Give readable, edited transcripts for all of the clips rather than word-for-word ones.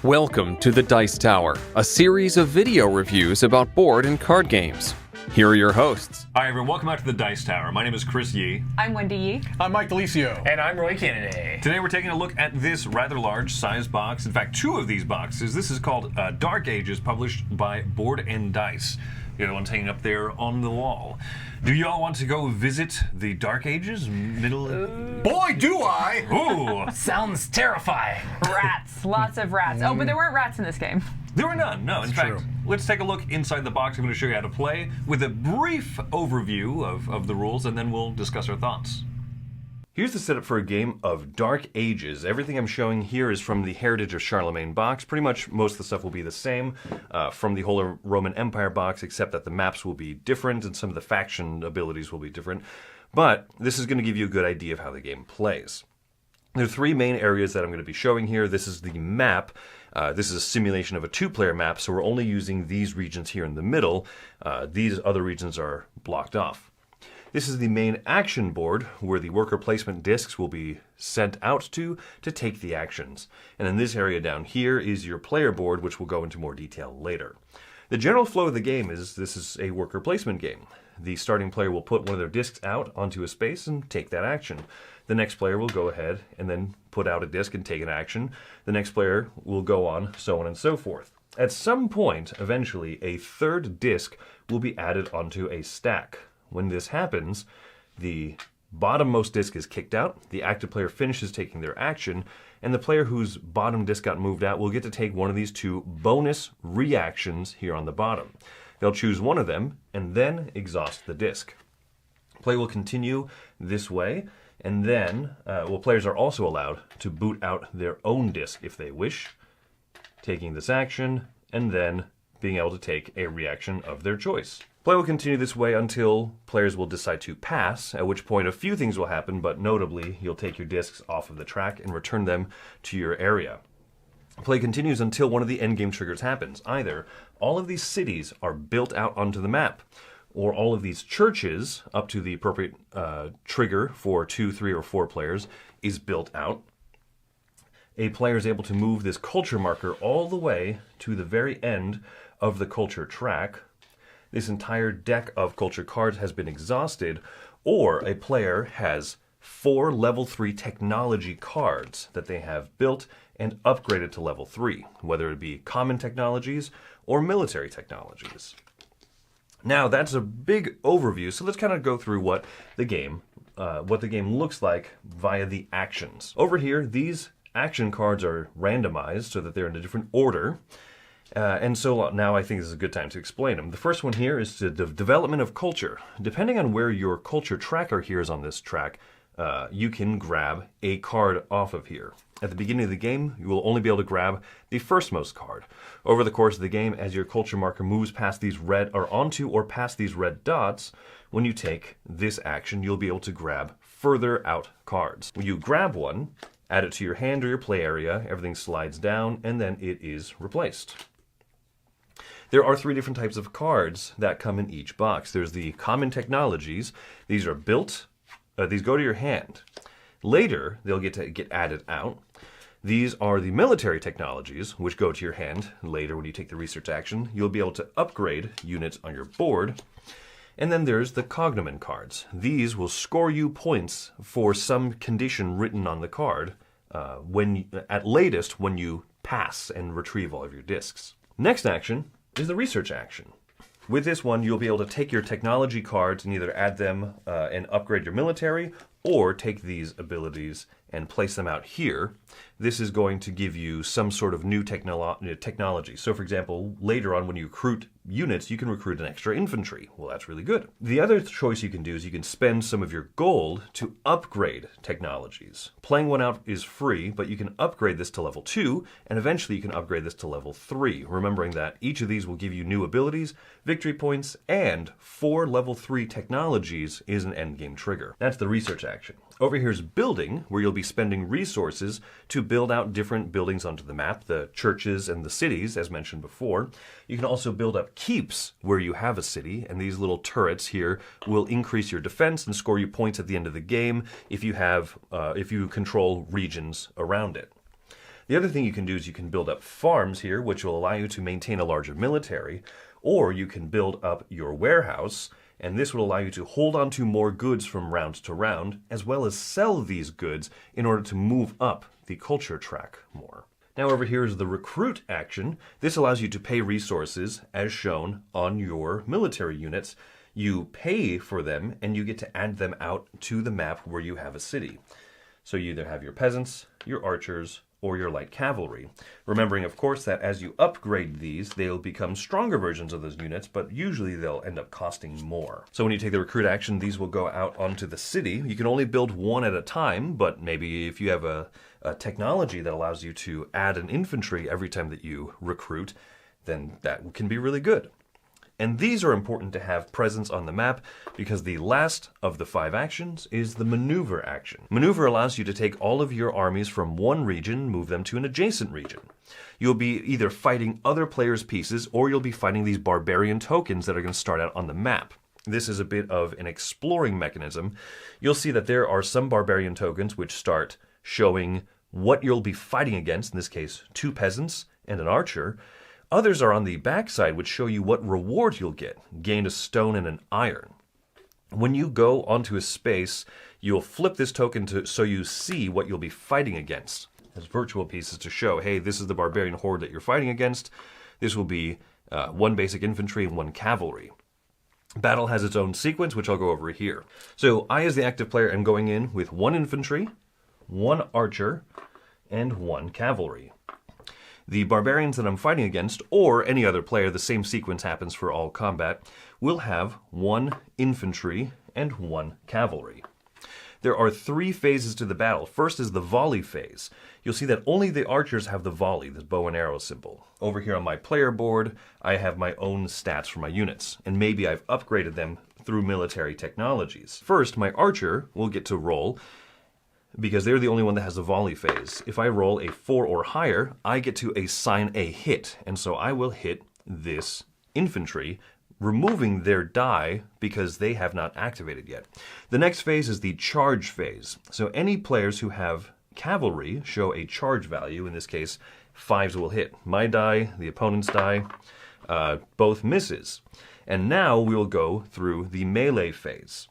Welcome to the Dice Tower, a series of video reviews about board and card games. Here are your hosts. Hi everyone, welcome back to the Dice Tower. My name is Chris Yee. I'm Wendy Yee. I'm Mike Delisio. And I'm Roy Kennedy. Today we're taking a look at this rather large size box. In fact, two of these boxes. This is called Dark Ages, published by Board and Dice. The other one's hanging up there on the wall. Do y'all want to go visit the Dark Ages? Boy, do I! Ooh! Sounds terrifying. Rats. Lots of rats. Oh, but there weren't rats in this game. There were none, no. In fact, let's take a look inside the box. I'm going to show you how to play with a brief overview of the rules, and then we'll discuss our thoughts. Here's the setup for a game of Dark Ages. Everything I'm showing here is from the Heritage of Charlemagne box. Pretty much most of the stuff will be the same from the Holy Roman Empire box, except that the maps will be different and some of the faction abilities will be different. But this is going to give you a good idea of how the game plays. There are three main areas that I'm going to be showing here. This is the map. This is a simulation of a two-player map, so we're only using these regions here in the middle. These other regions are blocked off. This is the main action board, where the worker placement discs will be sent out to take the actions. And in this area down here is your player board, which we'll go into more detail later. The general flow of the game is this is a worker placement game. The starting player will put one of their discs out onto a space and take that action. The next player will go ahead and then put out a disc and take an action. The next player will go on, so on and so forth. At some point, eventually, a third disc will be added onto a stack. When this happens, the bottommost disc is kicked out, the active player finishes taking their action, and the player whose bottom disc got moved out will get to take one of these two bonus reactions here on the bottom. They'll choose one of them and then exhaust the disc. Play will continue this way, and then players are also allowed to boot out their own disc if they wish, taking this action, and then being able to take a reaction of their choice. Play will continue this way until players will decide to pass, at which point a few things will happen, but notably, you'll take your discs off of the track and return them to your area. Play continues until one of the endgame triggers happens. Either all of these cities are built out onto the map, or all of these churches, up to the appropriate trigger for 2, 3, or 4 players, is built out. A player is able to move this culture marker all the way to the very end of the culture track. This entire deck of culture cards has been exhausted, or a player has 4 level 3 technology cards that they have built and upgraded to level 3, whether it be common technologies or military technologies. Now that's a big overview, so let's kind of go through what the game looks like via the actions. Over here, these action cards are randomized so that they're in a different order. And so now I think this is a good time to explain them. The first one here is the development of culture. Depending on where your culture tracker here is on this track, you can grab a card off of here. At the beginning of the game, you will only be able to grab the firstmost card. Over the course of the game, as your culture marker moves past these red, or onto or past these red dots, when you take this action, you'll be able to grab further out cards. When you grab one, add it to your hand or your play area, everything slides down, and then it is replaced. There are 3 different types of cards that come in each box. There's the common technologies. These are built, these go to your hand. Later, they'll get added out. These are the military technologies, which go to your hand. Later, when you take the research action, you'll be able to upgrade units on your board. And then there's the cognomen cards. These will score you points for some condition written on the card at latest when you pass and retrieve all of your discs. Next action is the research action. With this one, you'll be able to take your technology cards and either add them and upgrade your military, or take these abilities and place them out here. This is going to give you some sort of new technology. So for example, later on when you recruit units, you can recruit an extra infantry. Well, that's really good. The other choice you can do is you can spend some of your gold to upgrade technologies. Playing one out is free, but you can upgrade this to level 2, and eventually you can upgrade this to level 3, remembering that each of these will give you new abilities, victory points, and 4 level 3 technologies is an endgame trigger. That's the research action. Over here is building, where you'll be spending resources to build out different buildings onto the map, the churches and the cities, as mentioned before. You can also build up keeps where you have a city, and these little turrets here will increase your defense and score you points at the end of the game if you control regions around it. The other thing you can do is you can build up farms here, which will allow you to maintain a larger military, or you can build up your warehouse, and this will allow you to hold on to more goods from round to round, as well as sell these goods in order to move up the culture track more. Now over here is the recruit action. This allows you to pay resources as shown on your military units. You pay for them and you get to add them out to the map where you have a city. So you either have your peasants, your archers, or your light cavalry. Remembering, of course, that as you upgrade these, they'll become stronger versions of those units, but usually they'll end up costing more. So when you take the recruit action, these will go out onto the city. You can only build one at a time, but maybe if you have a technology that allows you to add an infantry every time that you recruit, then that can be really good. And these are important to have presence on the map because the last of the 5 actions is the maneuver action. Maneuver allows you to take all of your armies from one region, move them to an adjacent region. You'll be either fighting other players' pieces or you'll be fighting these barbarian tokens that are going to start out on the map. This is a bit of an exploring mechanism. You'll see that there are some barbarian tokens which start showing what you'll be fighting against, in this case 2 peasants and an archer. Others are on the backside, which show you what reward you'll get. Gain a stone and an iron. When you go onto a space, you'll flip this token so you see what you'll be fighting against. As virtual pieces to show, hey, this is the barbarian horde that you're fighting against. This will be 1 basic infantry and 1 cavalry. Battle has its own sequence, which I'll go over here. So I, as the active player, am going in with 1 infantry, 1 archer, and 1 cavalry. The barbarians that I'm fighting against, or any other player, the same sequence happens for all combat, will have 1 infantry and 1 cavalry. There are 3 phases to the battle. First is the volley phase. You'll see that only the archers have the volley, this bow and arrow symbol. Over here on my player board, I have my own stats for my units, and maybe I've upgraded them through military technologies. First, my archer will get to roll, because they're the only one that has the volley phase. If I roll a 4 or higher, I get to assign a hit, and so I will hit this infantry, removing their die because they have not activated yet. The next phase is the charge phase. So any players who have cavalry show a charge value. In this case, 5s will hit. My die, the opponent's die, both misses. And now we will go through the melee phase.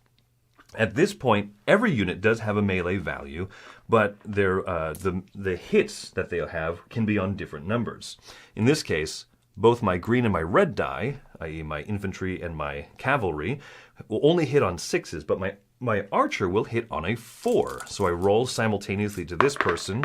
At this point, every unit does have a melee value, but the hits that they'll have can be on different numbers. In this case, both my green and my red die, i.e. my infantry and my cavalry, will only hit on 6s, but my archer will hit on a 4. So I roll simultaneously to this person,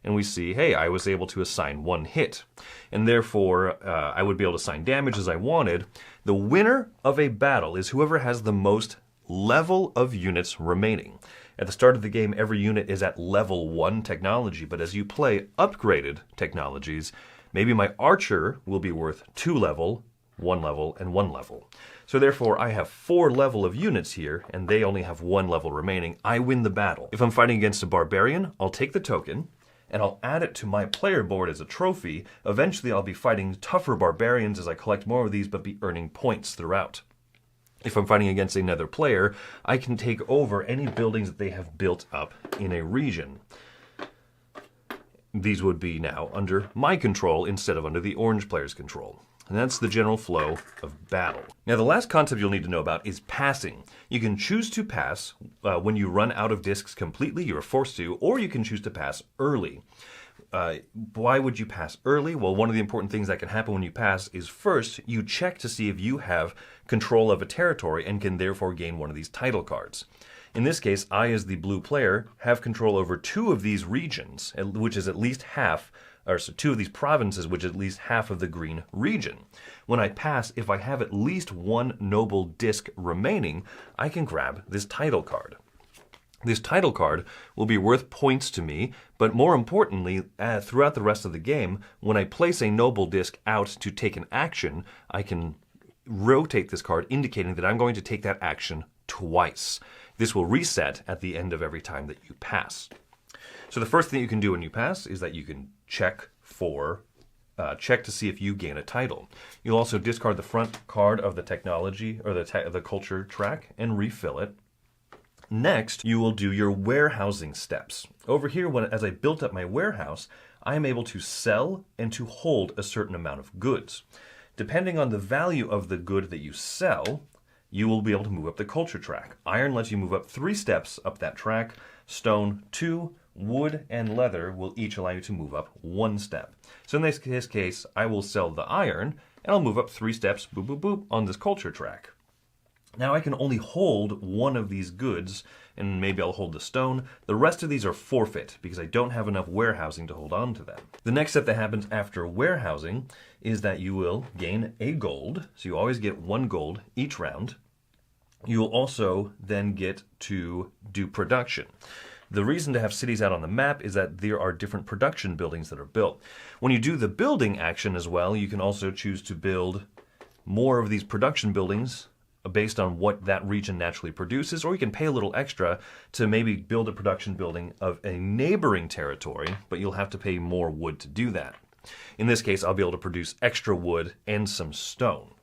and we see, hey, I was able to assign 1 hit. And therefore, I would be able to assign damage as I wanted. The winner of a battle is whoever has the most level of units remaining. At the start of the game, every unit is at level 1 technology, but as you play upgraded technologies, maybe my archer will be worth 2 level, 1 level, and 1 level. So therefore, I have 4 level of units here, and they only have 1 level remaining. I win the battle. If I'm fighting against a barbarian, I'll take the token, and I'll add it to my player board as a trophy. Eventually, I'll be fighting tougher barbarians as I collect more of these, but be earning points throughout. If I'm fighting against another player, I can take over any buildings that they have built up in a region. These would be now under my control instead of under the orange player's control. And that's the general flow of battle. Now, the last concept you'll need to know about is passing. You can choose to pass when you run out of discs completely, you're forced to, or you can choose to pass early. Why would you pass early? Well, one of the important things that can happen when you pass is first, you check to see if you have control of a territory and can therefore gain one of these title cards. In this case, I, as the blue player, have control over 2 of these regions, which is at least half, or so 2 of these provinces, which is at least half of the green region. When I pass, if I have at least 1 noble disc remaining, I can grab this title card. This title card will be worth points to me, but more importantly, throughout the rest of the game, when I place a noble disc out to take an action, I can rotate this card, indicating that I'm going to take that action twice. This will reset at the end of every time that you pass. So the first thing you can do when you pass is that you can check to see if you gain a title. You'll also discard the front card of the technology or the culture track and refill it. Next, you will do your warehousing steps. Over here, as I built up my warehouse, I am able to sell and to hold a certain amount of goods. Depending on the value of the good that you sell, you will be able to move up the culture track. Iron lets you move up 3 steps up that track. Stone, 2. Wood and leather will each allow you to move up 1 step. So in this case, I will sell the iron, and I'll move up 3 steps, boop, boop, boop, on this culture track. Now I can only hold one of these goods, and maybe I'll hold the stone. The rest of these are forfeit, because I don't have enough warehousing to hold on to them. The next step that happens after warehousing is that you will gain a gold. So you always get 1 gold each round. You will also then get to do production. The reason to have cities out on the map is that there are different production buildings that are built. When you do the building action as well, you can also choose to build more of these production buildings based on what that region naturally produces, or you can pay a little extra to maybe build a production building of a neighboring territory, but you'll have to pay more wood to do that. In this case, I'll be able to produce extra wood and some stone.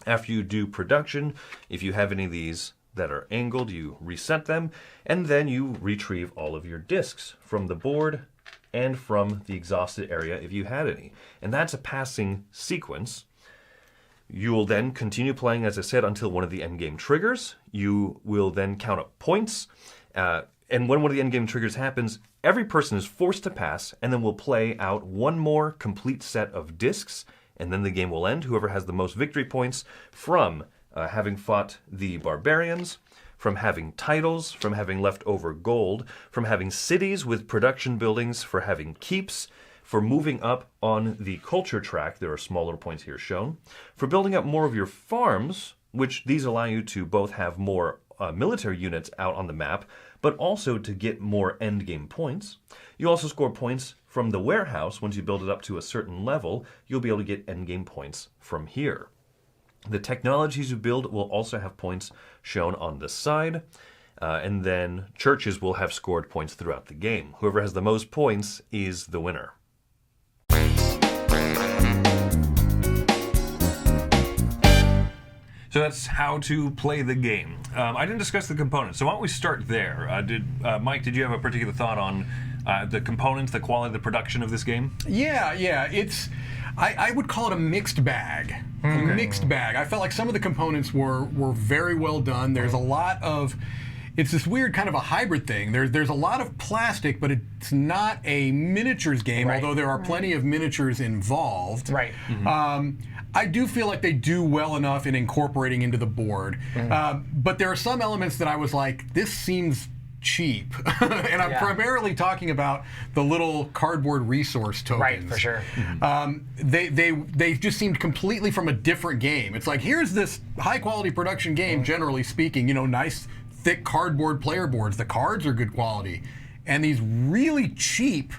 After you do production, if you have any of these that are angled, you reset them, and then you retrieve all of your discs from the board and from the exhausted area if you had any. And that's a passing sequence. You will then continue playing, as I said, until one of the endgame triggers. You will then count up points, and when one of the endgame triggers happens, every person is forced to pass, and then we'll play out 1 more complete set of discs, and then the game will end. Whoever has the most victory points from having fought the barbarians, from having titles, from having leftover gold, from having cities with production buildings, for having keeps, for moving up on the culture track, there are smaller points here shown, for building up more of your farms, which these allow you to both have more military units out on the map, but also to get more endgame points. You also score points from the warehouse. Once you build it up to a certain level, you'll be able to get endgame points from here. The technologies you build will also have points shown on the side, and then churches will have scored points throughout the game. Whoever has the most points is the winner. So that's how to play the game. I didn't discuss the components, so why don't we start there? Mike, did you have a particular thought on the components, the quality, the production of this game? Yeah. It's I would call it a mixed bag. A mixed bag. I felt like some of the components were very well done. There's a lot of, it's this weird kind of a hybrid thing. There's a lot of plastic, but it's not a miniatures game, although there are plenty of miniatures involved. Right. I do feel like they do well enough in incorporating into the board. But there are some elements that I was like, this seems cheap. And I'm primarily talking about the little cardboard resource tokens. Right, for sure. They just seemed completely from a different game. It's like, here's this high quality production game, generally speaking, nice thick cardboard player boards. The cards are good quality. And these really cheap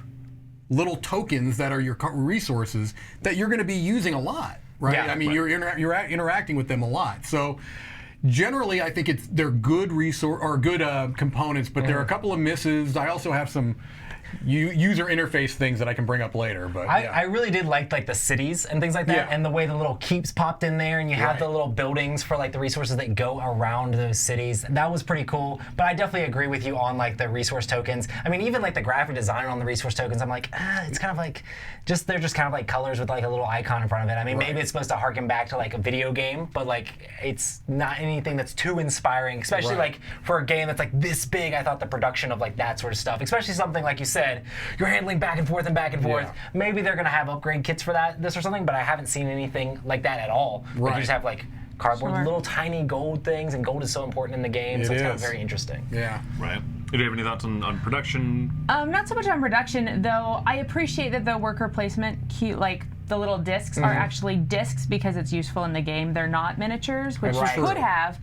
little tokens that are your resources that you're going to be using a lot. Right? Yeah, I mean, you're interacting with them a lot. So generally, I think they're good components, but there are a couple of misses. I also have some user interface things that I can bring up later. But I really did like the cities and things like that, and the way the little keeps popped in there, and you have the little buildings for the resources that go around those cities. That was pretty cool. But I definitely agree with you on the resource tokens. I mean, even the graphic design on the resource tokens, I'm like, it's kind of they're just kind of colors with a little icon in front of it. I mean, maybe it's supposed to harken back to a video game, but it's not anything that's too inspiring, especially for a game that's this big. I thought the production of that sort of stuff, especially something like you said, you're handling back and forth and back and forth. Yeah. Maybe they're gonna have upgrade kits for this or something, but I haven't seen anything like that at all. You just have cardboard little tiny gold things, and gold is so important in the game, so it's kind of very interesting. Yeah. Right. Do you have any thoughts on production? Not so much on production, though. I appreciate that the worker placement, the little discs, are actually discs because it's useful in the game. They're not miniatures, which you could have.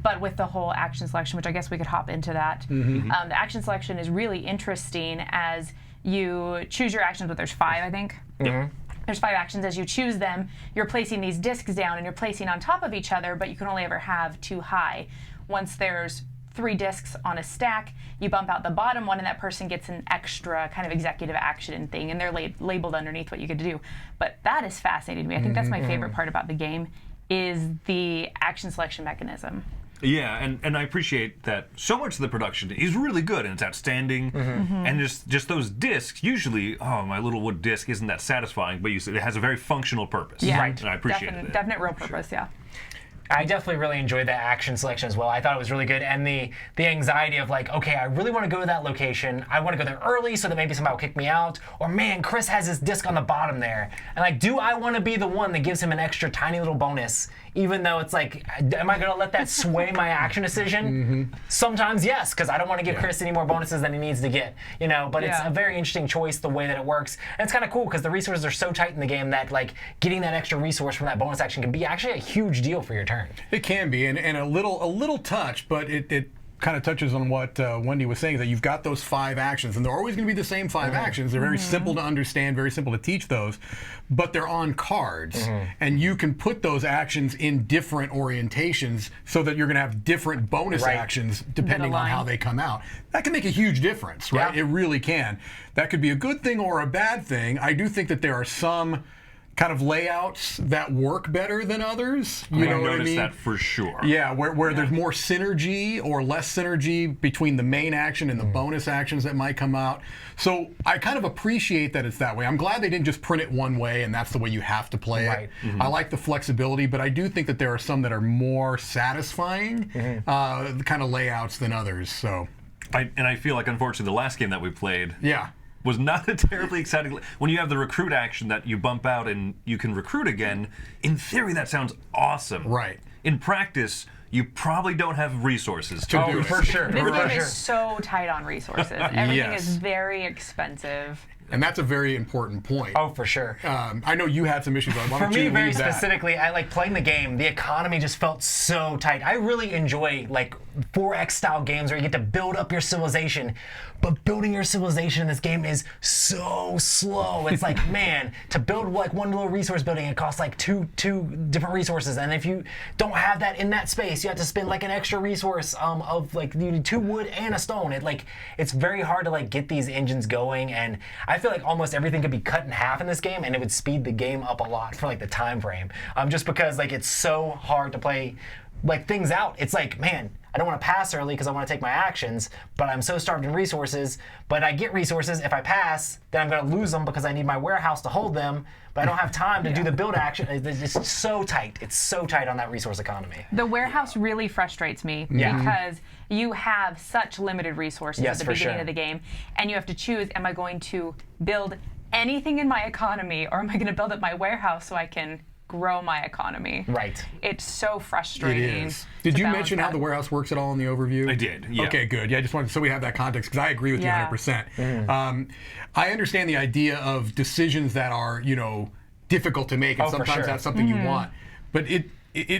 But with the whole action selection, which I guess we could hop into that, the action selection is really interesting as you choose your actions, but there's 5, I think. There's 5 actions. As you choose them, you're placing these discs down and you're placing on top of each other, but you can only ever have 2 high. Once there's 3 discs on a stack, you bump out the bottom one, and that person gets an extra kind of executive action thing, and they're labeled underneath what you get to do. But that is fascinating to me. I think that's my favorite part about the game, is the action selection mechanism. Yeah, and I appreciate that so much of the production is really good and it's outstanding. And just those discs, usually, oh, my little wood disc isn't that satisfying, but it has a very functional purpose. Yeah. And I appreciate it. Definite real purpose, yeah. I definitely really enjoyed that action selection as well. I thought it was really good. And the anxiety of like, okay, I really want to go to that location. I want to go there early so that maybe somebody will kick me out. Or man, Chris has his disc on the bottom there. And like, do I want to be the one that gives him an extra tiny little bonus? Even though it's like, am I going to let that sway my action decision? Sometimes yes, because I don't want to give Chris any more bonuses than he needs to get. You know, but it's a very interesting choice the way that it works. And it's kind of cool because the resources are so tight in the game that like getting that extra resource from that bonus action can be actually a huge deal for your turn. It can be, and a little touch, but it kind of touches on what Wendy was saying, that you've got those 5 actions, and they're always going to be the same 5 actions. They're very simple to understand, very simple to teach those, but they're on cards, and you can put those actions in different orientations so that you're going to have different bonus actions depending on how they come out. That can make a huge difference, right? It really can. That could be a good thing or a bad thing. I do think that there are some kind of layouts that work better than others. You know what I mean? That for sure. Yeah, where there's more synergy or less synergy between the main action and the bonus actions that might come out. So I kind of appreciate that it's that way. I'm glad they didn't just print it one way and that's the way you have to play it. I like the flexibility, but I do think that there are some that are more satisfying kind of layouts than others. So, I feel like, unfortunately, the last game that we played was not a terribly exciting. When you have the recruit action that you bump out and you can recruit again, in theory that sounds awesome. Right. In practice, you probably don't have resources to do it. For sure. This game is so tight on resources. Everything is very expensive. And that's a very important point. Oh, for sure. I know you had some issues on it. For me, very specifically, I like playing the game. The economy just felt so tight. I really enjoy like 4X style games where you get to build up your civilization, but building your civilization in this game is so slow. It's like, man, to build like one little resource building, it costs like two different resources, and if you don't have that in that space, you have to spend like an extra resource of like you need 2 wood and a stone. It's very hard to like get these engines going, and I feel like almost everything could be cut in half in this game, and it would speed the game up a lot for like the time frame. Just because like it's so hard to play like things out. It's like, man, I don't want to pass early because I want to take my actions, but I'm so starved in resources. But I get resources. If I pass, then I'm going to lose them because I need my warehouse to hold them, but I don't have time to do the build action. It's so tight. It's so tight on that resource economy. The warehouse really frustrates me because you have such limited resources at the beginning of the game, and you have to choose, am I going to build anything in my economy, or am I going to build up my warehouse so I can grow my economy? Right. It's so frustrating. It is. Did you mention how the warehouse works at all in the overview? I did, yeah. Okay, good. Yeah, I just wanted so we have that context because I agree with you 100%. I understand the idea of decisions that are, difficult to make, and sometimes that's something you want. But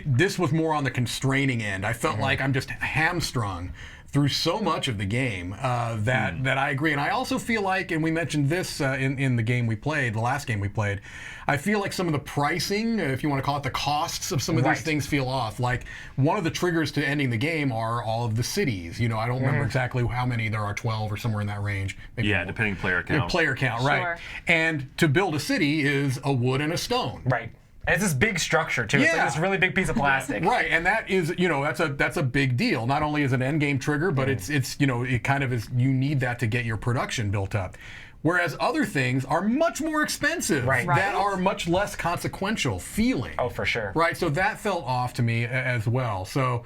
this was more on the constraining end. I felt like I'm just hamstrung through so much of the game that I agree. And I also feel like, and we mentioned this in the game we played, the last game we played, I feel like some of the pricing, if you want to call it the costs of some of these things, feel off. Like one of the triggers to ending the game are all of the cities. I don't remember exactly how many there are, 12 or somewhere in that range. Maybe depending player count. Player count, right. Sure. And to build a city is a wood and a stone. Right. And it's this big structure too. It's like this really big piece of plastic. Right, and that is, that's a big deal. Not only is it an end game trigger, but it's it kind of is. You need that to get your production built up. Whereas other things are much more expensive, that are much less consequential feeling. Oh, for sure. Right, so that felt off to me as well. So,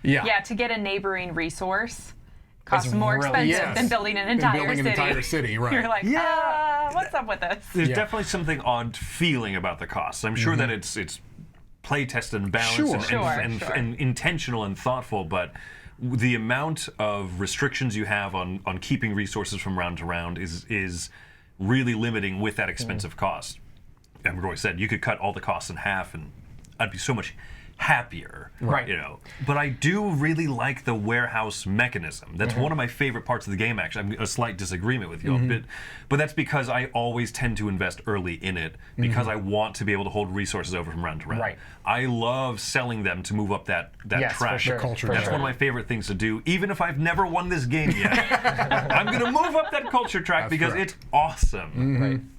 yeah. Yeah, to get a neighboring resource costs more expensive than building an entire city. Right. You're like, what's up with this? There's definitely something odd feeling about the costs. I'm sure that it's play tested and balanced and intentional and thoughtful, but the amount of restrictions you have on keeping resources from round to round is really limiting with that expensive cost. And Roy said you could cut all the costs in half and I'd be so much happier, But I do really like the warehouse mechanism. That's one of my favorite parts of the game, actually. I'm a slight disagreement with you, but that's because I always tend to invest early in it because I want to be able to hold resources over from round to round. Right. I love selling them to move up that track. For sure. That's one of my favorite things to do, even if I've never won this game yet. I'm going to move up that culture track because it's awesome.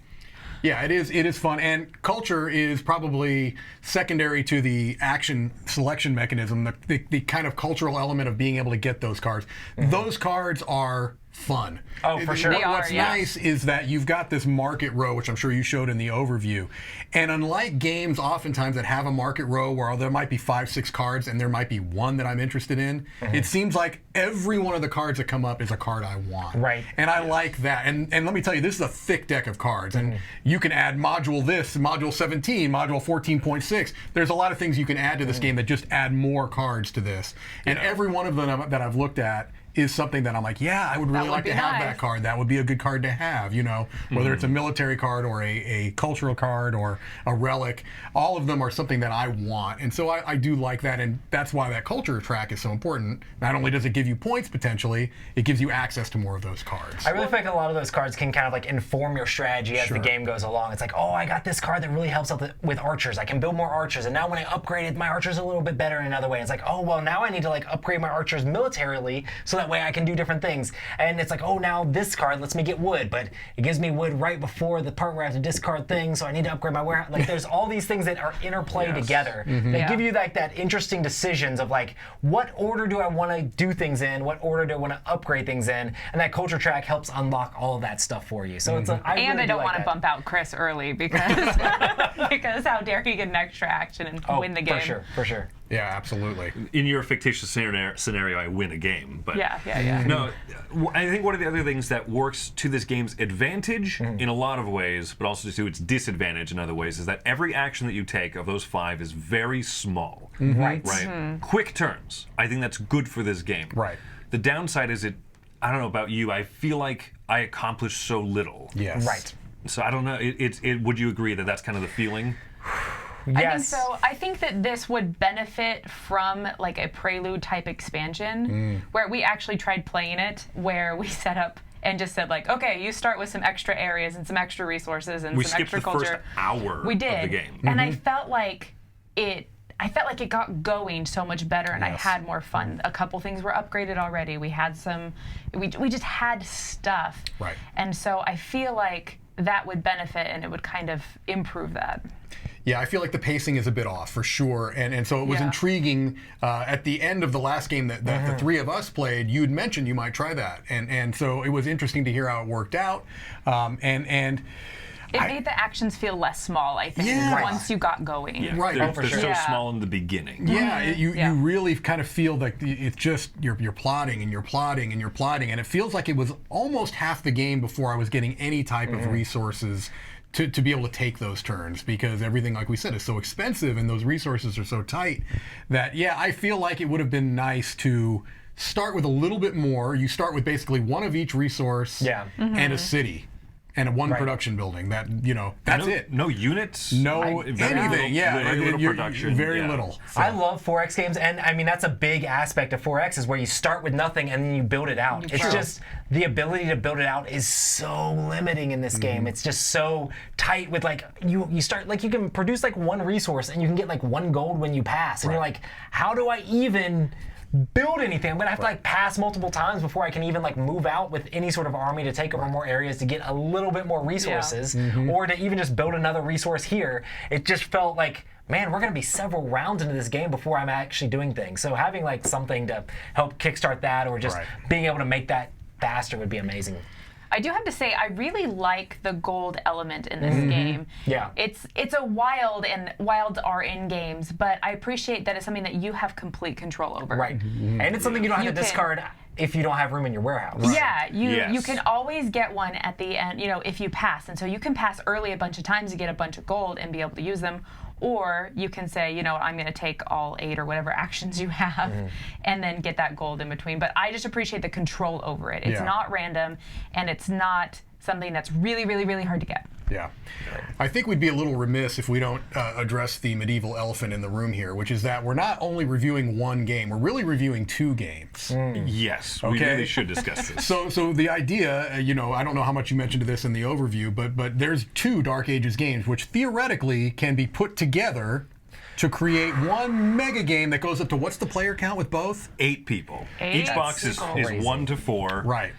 Yeah, it is fun, and culture is probably secondary to the action selection mechanism, the kind of cultural element of being able to get those cards. Those cards are fun. Oh, for sure. What's nice is that you've got this market row, which I'm sure you showed in the overview. And unlike games oftentimes that have a market row where there might be 5, 6 cards and there might be one that I'm interested in, it seems like every one of the cards that come up is a card I want. Right. And I like that. And let me tell you, this is a thick deck of cards. And you can add module this, module 17, module 14.6. There's a lot of things you can add to this game that just add more cards to this. And every one of them that I've looked at is something that I'm like, yeah, I would really like to have that card. That would be a good card to have, you know, whether it's a military card or a cultural card or a relic. All of them are something that I want. And so I do like that, and that's why that culture track is so important. Not only does it give you points potentially, it gives you access to more of those cards. I really think a lot of those cards can kind of like inform your strategy as the game goes along. It's like, oh, I got this card that really helps out with archers. I can build more archers, and now when I upgrade it, my archers are a little bit better in another way. It's like, oh, well, now I need to like upgrade my archers militarily so that way I can do different things. And it's like, oh, now this card lets me get wood, but it gives me wood right before the part where I have to discard things, so I need to upgrade my warehouse. Like, there's all these things that are interplay together that give you like that interesting decisions of like, what order do I want to do things in? What order do I want to upgrade things in? And that culture track helps unlock all of that stuff for you. So it's a, I and really I don't like want to that. bump out Chris early because because how dare he get an extra action and win the game? For sure. Yeah, absolutely. In your fictitious scenario, I win a game. But Yeah. no, I think one of the other things that works to this game's advantage in a lot of ways, but also to its disadvantage in other ways, is that every action that you take of those 5 is very small. Right. Quick turns. I think that's good for this game. Right. The downside is I don't know about you, I feel like I accomplished so little. Yes. Right. So I don't know, would you agree that that's kind of the feeling? I think Yes. so. I think that this would benefit from like a prelude type expansion where we actually tried playing it, where we set up and just said like, okay, you start with some extra areas and some extra resources and We some skipped extra the culture. first hour We did. of the game. And I felt like it got going so much better, and I had more fun. A couple things were upgraded already. We had we just had stuff. Right. And so I feel like that would benefit, and it would kind of improve that. Yeah, I feel like the pacing is a bit off for sure, and so it was intriguing. At the end of the last game that the 3 of us played, you'd mentioned you might try that, and so it was interesting to hear how it worked out, and. It made the actions feel less small, I think, once you got going. Yeah. Right. They're so Yeah. small in the beginning. Yeah, you really kind of feel like it's just you're plotting and you're plotting and you're plotting, and it feels like it was almost half the game before I was getting any type of resources to be able to take those turns, because everything, like we said, is so expensive and those resources are so tight that, I feel like it would have been nice to start with a little bit more. You start with basically one of each resource and a city. And one production building. That's it. No units. No Very anything. little, very little You're- production. Very little. So. I love 4X games, and I mean that's a big aspect of 4X is where you start with nothing and then you build it out. It's just the ability to build it out is so limiting in this game. It's just so tight with like you start like you can produce like one resource and you can get like 1 gold when you pass, and you're like, how do I even build anything? I'm gonna have to like pass multiple times before I can even like move out with any sort of army to take over more areas to get a little bit more resources, or to even just build another resource here. It just felt like, man, we're gonna be several rounds into this game before I'm actually doing things. So having like something to help kickstart that, or just being able to make that faster would be amazing. I do have to say, I really like the gold element in this game. Yeah. It's a wild, and wilds are in games, but I appreciate that it's something that you have complete control over. Right. And it's something you don't have to discard if you don't have room in your warehouse. Yeah, you can always get one at the end, if you pass. And so you can pass early a bunch of times to get a bunch of gold and be able to use them. Or you can say, I'm going to take all 8 or whatever actions you have and then get that gold in between. But I just appreciate the control over it. It's not random, and it's not something that's really, really, really hard to get. Yeah. I think we'd be a little remiss if we don't address the medieval elephant in the room here, which is that we're not only reviewing one game, we're really reviewing 2 games. Yes, we really should discuss this. So the idea, I don't know how much you mentioned to this in the overview, but there's 2 Dark Ages games which theoretically can be put together to create one mega game that goes up to, what's the player count with both? 8 people. 8? Each box is 1 to 4. Right.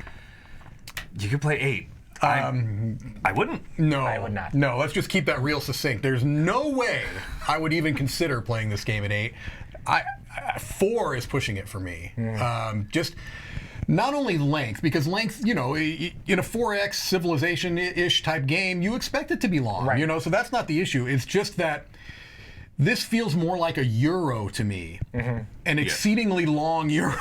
You can play 8. I wouldn't. No, I would not. No, let's just keep that real succinct. There's no way I would even consider playing this game at 8. 4 is pushing it for me. Just not only length, because length, in a 4X civilization-ish type game, you expect it to be long, right. So that's not the issue. It's just that this feels more like a Euro to me, an exceedingly long Euro.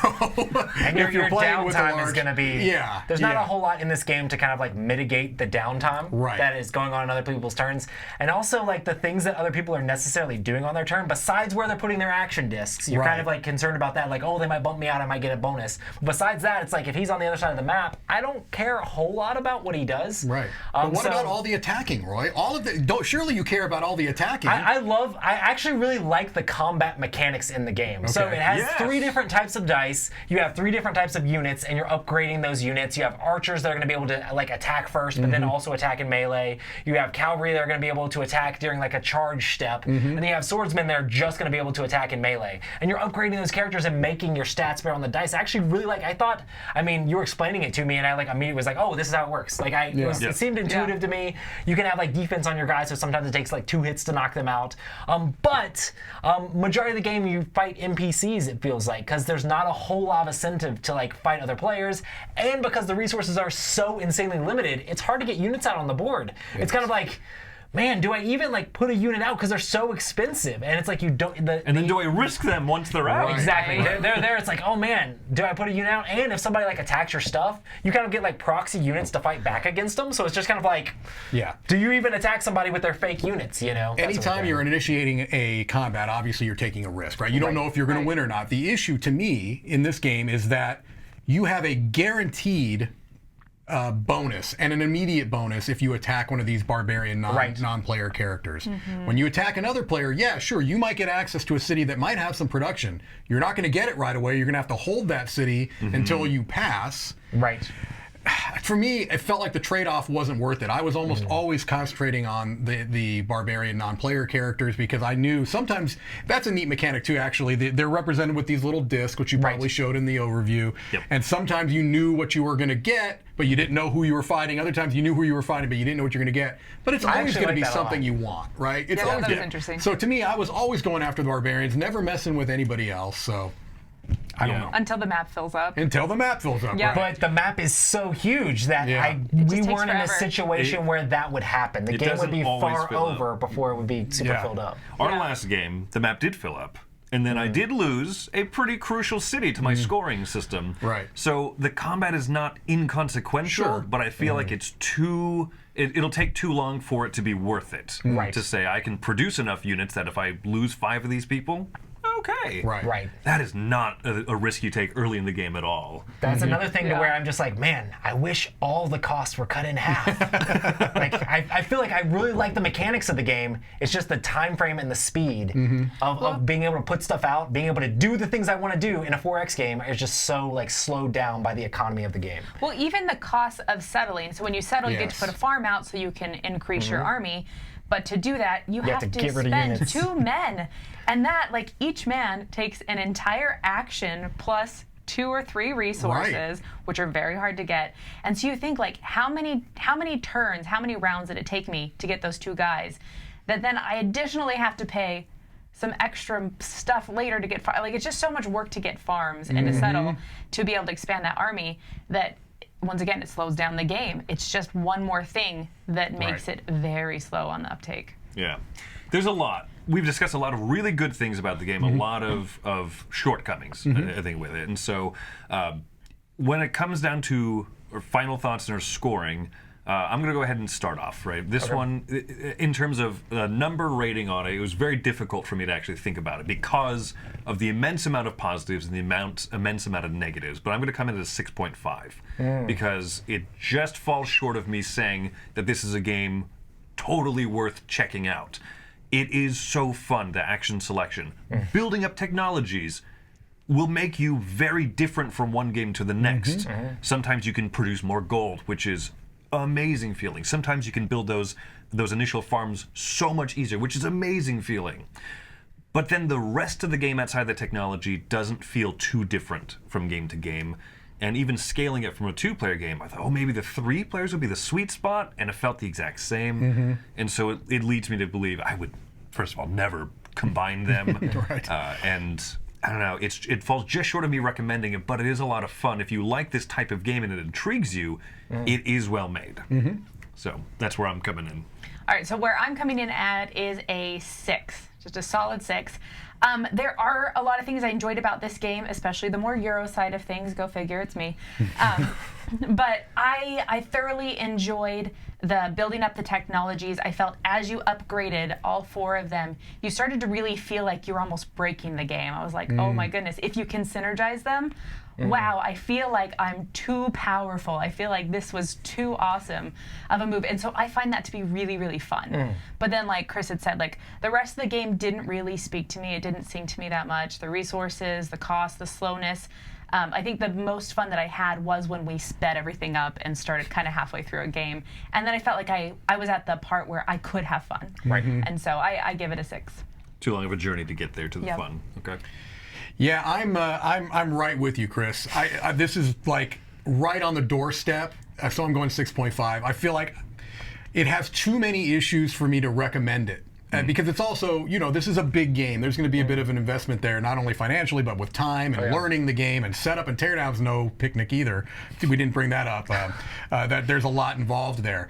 And your playing with downtime is going to be. There's not a whole lot in this game to kind of like mitigate the downtime that is going on in other people's turns, and also like the things that other people are necessarily doing on their turn. Besides where they're putting their action discs, you're kind of like concerned about that. Like, oh, they might bump me out, I might get a bonus. But besides that, it's like if he's on the other side of the map, I don't care a whole lot about what he does. Right. But what about all the attacking, Roy? All of the. Surely you care about all the attacking. I actually really like the combat mechanics in the game. So it has 3 different types of dice. You have 3 different types of units, and you're upgrading those units. You have archers that are going to be able to like attack first, but then also attack in melee. You have cavalry that are going to be able to attack during like a charge step, and then you have swordsmen that are just going to be able to attack in melee. And you're upgrading those characters and making your stats better on the dice. I actually really like. I mean, you were explaining it to me, and I like immediately was like, oh, this is how it works. Like it seemed intuitive to me. You can have like defense on your guys, so sometimes it takes like 2 hits to knock them out. But majority of the game you fight NPCs, it feels like, because there's not a whole lot of incentive to like fight other players, and because the resources are so insanely limited, it's hard to get units out on the board. It's kind of like, man, do I even like put a unit out because they're so expensive? And it's like you don't. And then do I risk them once they're out? Exactly. They're there. It's like, oh man, do I put a unit out? And if somebody like attacks your stuff, you kind of get like proxy units to fight back against them. So it's just kind of like, do you even attack somebody with their fake units? Anytime you're initiating a combat, obviously you're taking a risk, right? You don't know if you're going to win or not. The issue to me in this game is that you have a guaranteed bonus and an immediate bonus if you attack one of these barbarian non-player characters. When you attack another player, sure, you might get access to a city that might have some production. You're not going to get it right away. You're going to have to hold that city until you pass. Right. For me, it felt like the trade-off wasn't worth it. I was almost always concentrating on the barbarian non-player characters because I knew sometimes that's a neat mechanic too, actually. They're represented with these little discs, which you probably showed in the overview. And sometimes you knew what you were going to get, but you didn't know who you were fighting. Other times you knew who you were fighting, but you didn't know what you're going to get. But it's always going to be something you want, right? It's always that was interesting. So to me, I was always going after the barbarians, never messing with anybody else. So I don't know. Until the map fills up. Until the map fills up, right. But the map is so huge that we weren't in a situation where that would happen. The game would be far over before it would be super filled up. Our last game, the map did fill up. And then I did lose a pretty crucial city to my scoring system. Right. So the combat is not inconsequential, but I feel like it's too... It'll take too long for it to be worth it. To say I can produce enough units that if I lose 5 of these people... Okay. Right. That is not a risk you take early in the game at all. That's another thing to where I'm just like, man, I wish all the costs were cut in half. Like I feel like I really like the mechanics of the game. It's just the time frame and the speed of being able to put stuff out, being able to do the things I want to do in a 4X game is just so like slowed down by the economy of the game. Well, even the cost of settling. So when you settle, you get to put a farm out so you can increase your army. But to do that, you have to spend 2 men. And that, like, each man takes an entire action plus 2 or 3 resources, which are very hard to get. And so you think, like, how many turns, how many rounds did it take me to get those 2 guys? That then I additionally have to pay some extra stuff later to get, like, it's just so much work to get farms and to settle to be able to expand that army that, once again, it slows down the game. It's just one more thing that makes it very slow on the uptake. Yeah. There's a lot. We've discussed a lot of really good things about the game, a lot of shortcomings, I think, with it. And so when it comes down to final thoughts and our scoring, I'm going to go ahead and start off, right? This one, in terms of the number rating on it, it was very difficult for me to actually think about it because of the immense amount of positives and the immense amount of negatives. But I'm going to come in at a 6.5 because it just falls short of me saying that this is a game totally worth checking out. It is so fun, the action selection. Building up technologies will make you very different from one game to the next. Sometimes you can produce more gold, which is amazing feeling. Sometimes you can build those initial farms so much easier, which is amazing feeling. But then the rest of the game outside the technology doesn't feel too different from game to game. And even scaling it from a 2-player game, I thought, oh, maybe the 3 players would be the sweet spot, and it felt the exact same. And so it leads me to believe I would, first of all, never combine them. Right. And I don't know, it falls just short of me recommending it, but it is a lot of fun. If you like this type of game and it intrigues you, it is well made. So that's where I'm coming in. All right, so where I'm coming in at is a 6, just a solid 6. There are a lot of things I enjoyed about this game, especially the more Euro side of things. Go figure, it's me. But I thoroughly enjoyed the building up the technologies. I felt as you upgraded all 4 of them, you started to really feel like you were almost breaking the game. I was like, oh my goodness, if you can synergize them, wow, I feel like I'm too powerful. I feel like this was too awesome of a move. And so I find that to be really, really fun. But then, like Chris had said, like the rest of the game didn't really speak to me. It didn't sing to me that much. The resources, the cost, the slowness. I think the most fun that I had was when we sped everything up and started kind of halfway through a game. And then I felt like I was at the part where I could have fun. Right. And so I give it a 6. Too long of a journey to get there to the fun. Okay. Yeah, I'm right with you, Chris. This is like right on the doorstep, so I'm going 6.5. I feel like it has too many issues for me to recommend it. Because it's also, this is a big game. There's going to be a bit of an investment there, not only financially, but with time and learning the game, and setup and teardown's no picnic either. We didn't bring that up. That there's a lot involved there.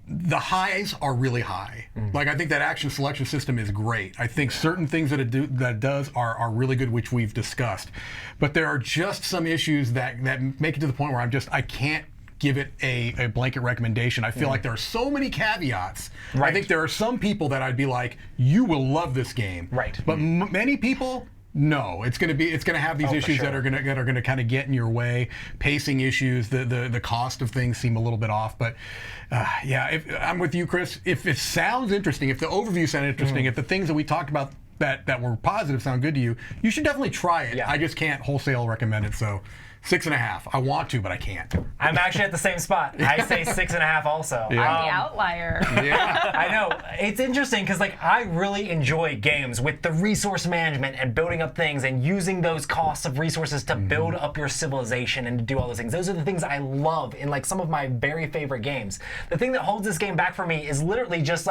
The highs are really high. Like, I think that action selection system is great. I think certain things that it does are really good, which we've discussed. But there are just some issues that make it to the point where I can't give it a blanket recommendation. I feel like there are so many caveats. Right. I think there are some people that I'd be like, you will love this game. Right. But many people, no. It's going to have these issues that are going to kind of get in your way. Pacing issues, the cost of things seem a little bit off. But I'm with you, Chris. If it sounds interesting, if the overview sounds interesting, if the things that we talked about that were positive sound good to you, you should definitely try it. Yeah. I just can't wholesale recommend it. So 6.5. I want to, but I can't. I'm actually at the same spot. I say 6.5 also. Yeah. I'm the outlier. Yeah, I know. It's interesting because I really enjoy games with the resource management and building up things and using those costs of resources to build up your civilization and to do all those things. Those are the things I love in some of my very favorite games. The thing that holds this game back for me is literally just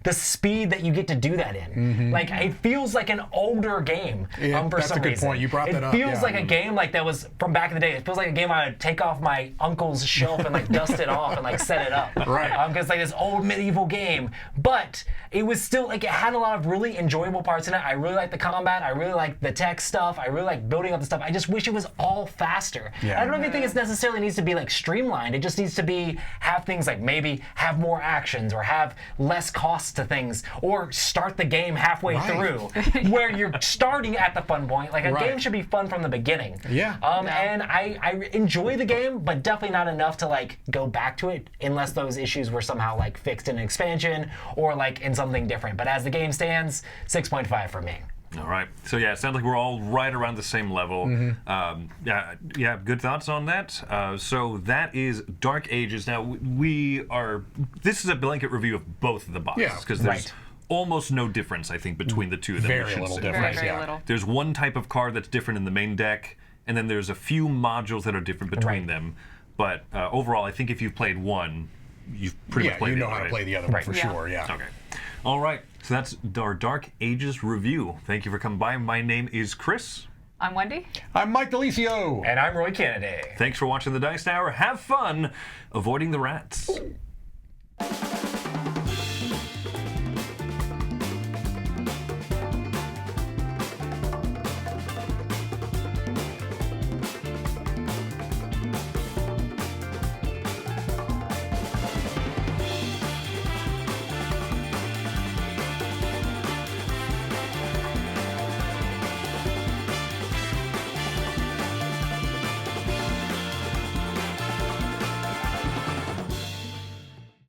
the speed that you get to do that in. It feels like an older game for some reason. That's a good point. You brought that up. It feels like a game that was from back in the day. It feels like a game I would take off my uncle's shelf and dust it off and set it up. Right. Because this old medieval game. But it was still it had a lot of really enjoyable parts in it. I really like the combat. I really like the tech stuff. I really like building up the stuff. I just wish it was all faster. Yeah. I don't even think it necessarily needs to be streamlined. It just needs to have things maybe have more actions or have less costs to things or start the game halfway through where you're starting at the fun point. A game should be fun from the beginning. Yeah. And I enjoy the game, but definitely not enough to go back to it unless those issues were somehow fixed in an expansion or in something different. But as the game stands, 6.5 for me. All right. So yeah, it sounds like we're all right around the same level. Yeah. Good thoughts on that. So that is Dark Ages. Now this is a blanket review of both of the boxes because there's almost no difference, I think, between the two of them. Very little difference. Very little. There's one type of card that's different in the main deck, and then there's a few modules that are different between them. But overall, I think if you've played one, you've pretty much played the other. How to play the other one for sure. Yeah. Okay. All right. So that's our Dark Ages review. Thank you for coming by. My name is Chris. I'm Wendy. I'm Mike DeLisio. And I'm Roy Kennedy. Thanks for watching the Dice Tower. Have fun avoiding the rats.